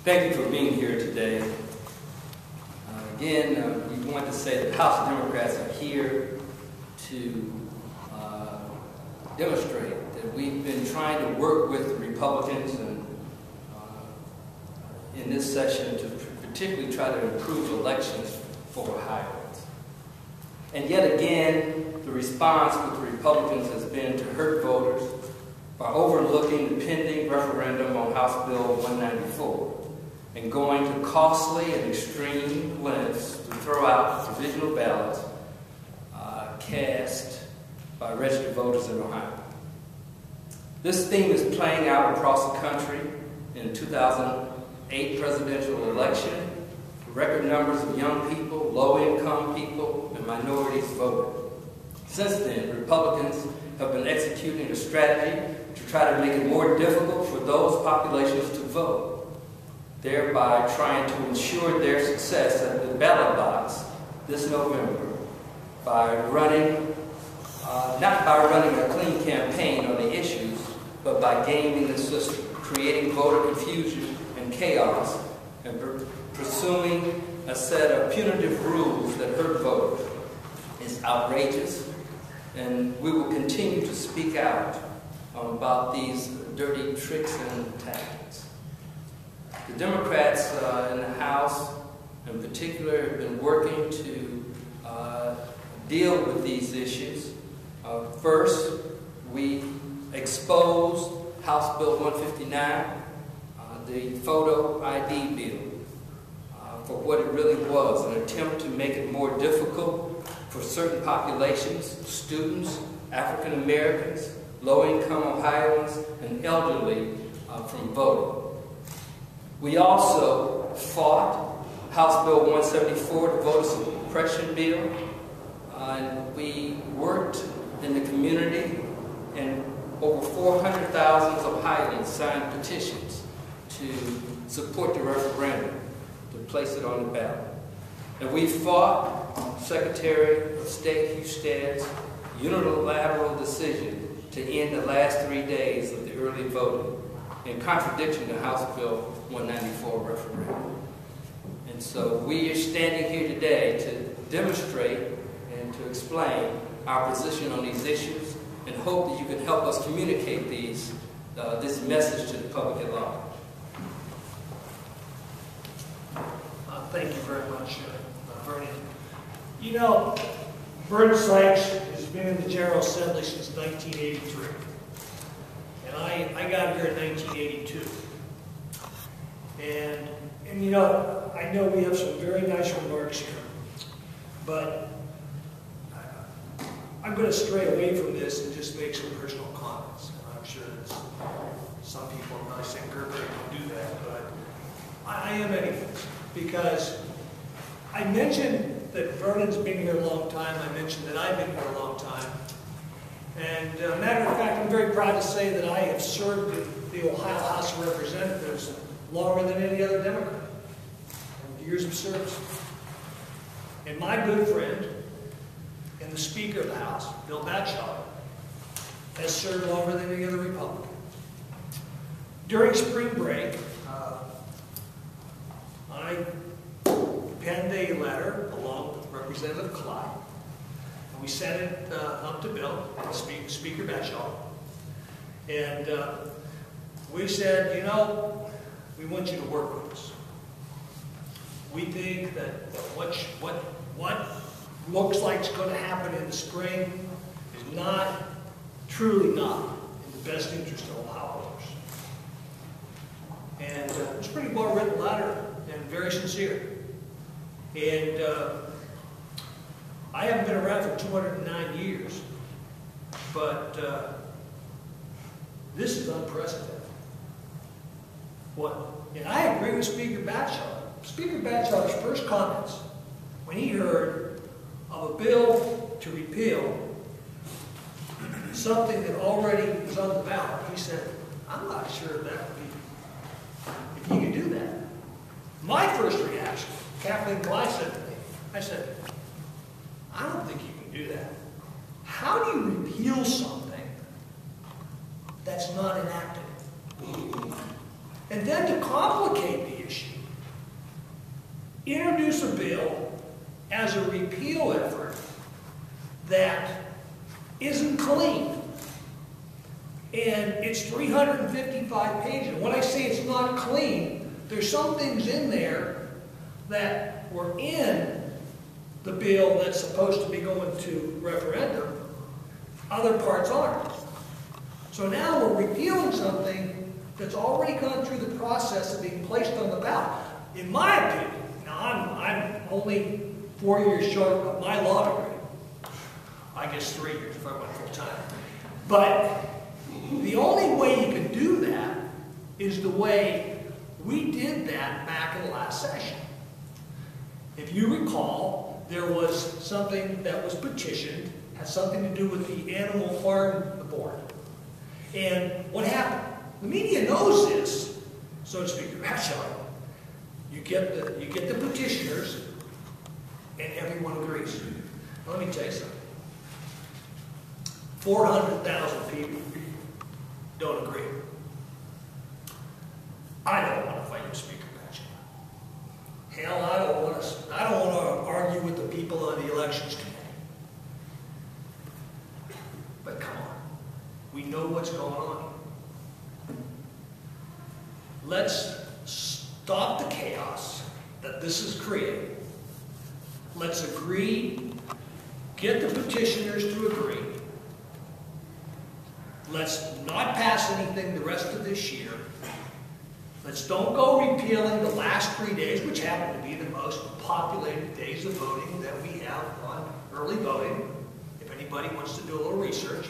Thank you for being here today. Again, we want to say that House Democrats are here to demonstrate that we've been trying to work with the Republicans and in this session to particularly try to improve elections for Ohioans. And yet again, the response with the Republicans has been to hurt voters by overlooking the pending referendum on House Bill 194 and going to costly and extreme lengths to throw out provisional ballots cast by registered voters in Ohio. This theme is playing out across the country. In 2008 presidential election, record numbers of young people, low-income people, and minorities voted. Since then, Republicans have been executing a strategy to try to make it more difficult for those populations to vote, thereby trying to ensure their success at the ballot box this November by running, not by running a clean campaign on the issues, but by gaming the system, creating voter confusion and chaos, and pursuing a set of punitive rules that hurt voters. It's outrageous, and we will continue to speak out about these dirty tricks and tactics. The Democrats in the House, in particular, have been working to deal with these issues. First, we exposed House Bill 159, the photo ID bill, for what it really was, an attempt to make it more difficult for certain populations, students, African Americans, low-income Ohioans, and elderly from voting. We also fought House Bill 174, the voter suppression bill, and we worked in the community, and over 400,000 Ohioans signed petitions to support the referendum, to place it on the ballot. And we fought Secretary of State Hustad's unilateral decision to end the last 3 days of the early voting in contradiction to House Bill 194 referendum. And so we are standing here today to demonstrate and to explain our position on these issues and hope that you can help us communicate this message to the public at large. Thank you very much, Vernon. You know, Vernon Sykes has been in the General Assembly since 1983. And I got here in 1982. And you know, I know we have some very nice remarks here, but I'm going to stray away from this and just make some personal comments. And I'm sure that some people might say Gerberry don't do that, but I am anyways. Because I mentioned that Vernon's been here a long time. I mentioned that I've been here a long time. And matter of fact, I'm very proud to say that I have served in the Ohio House of Representatives longer than any other Democrat. Years of service. And my good friend and the Speaker of the House, Bill Batchelor, has served longer than any other Republican. During spring break, I penned a letter along with Representative Clyde, and we sent it up to Bill, Speaker Batchelor, and we said, you know, we want you to work with us. We think that what looks like it's going to happen in the spring is not, truly not, in the best interest of Ohio voters. And it's a pretty well-written letter and very sincere. And I haven't been around for 209 years, but this is unprecedented. And I agree with Speaker Batchelor. Speaker Batchelor's first comments when he heard of a bill to repeal something that already was on the ballot, he said, I'm not sure if you can do that. My first reaction, Kathleen Clyde said to me, I said, I don't think you can do that. How do you repeal something that's not enacted? And then to complicate the issue, introduce a bill as a repeal effort that isn't clean. And it's 355 pages. When I say it's not clean, there's some things in there that were in the bill that's supposed to be going to referendum. Other parts aren't. So now we're repealing something that's already gone through the process of being placed on the ballot. In my opinion, now I'm only 4 years short of my law degree. I guess 3 years if I went full time. But the only way you can do that is the way we did that back in the last session. If you recall, there was something that was petitioned, had something to do with the Animal Farm Board. And what happened? The media knows this, so to speak. You get the petitioners, and everyone agrees. Now, let me tell you something. 400,000 people don't agree. I don't want to fight with Speaker Batchelor. Hell, I don't want to argue with the people on the elections committee. But come on, we know what's going on. Let's stop the chaos that this is creating. Let's agree, get the petitioners to agree. Let's not pass anything the rest of this year. Let's don't go repealing the last 3 days, which happen to be the most populated days of voting that we have on early voting, if anybody wants to do a little research.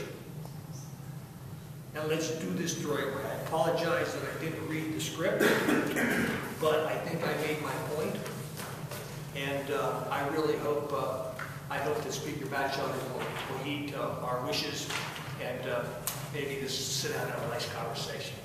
And let's do this the right way. I apologize that I didn't read the script, but I think I made my point. And I really hope, that Speaker Batchelor will heed our wishes and maybe just sit down and have a nice conversation.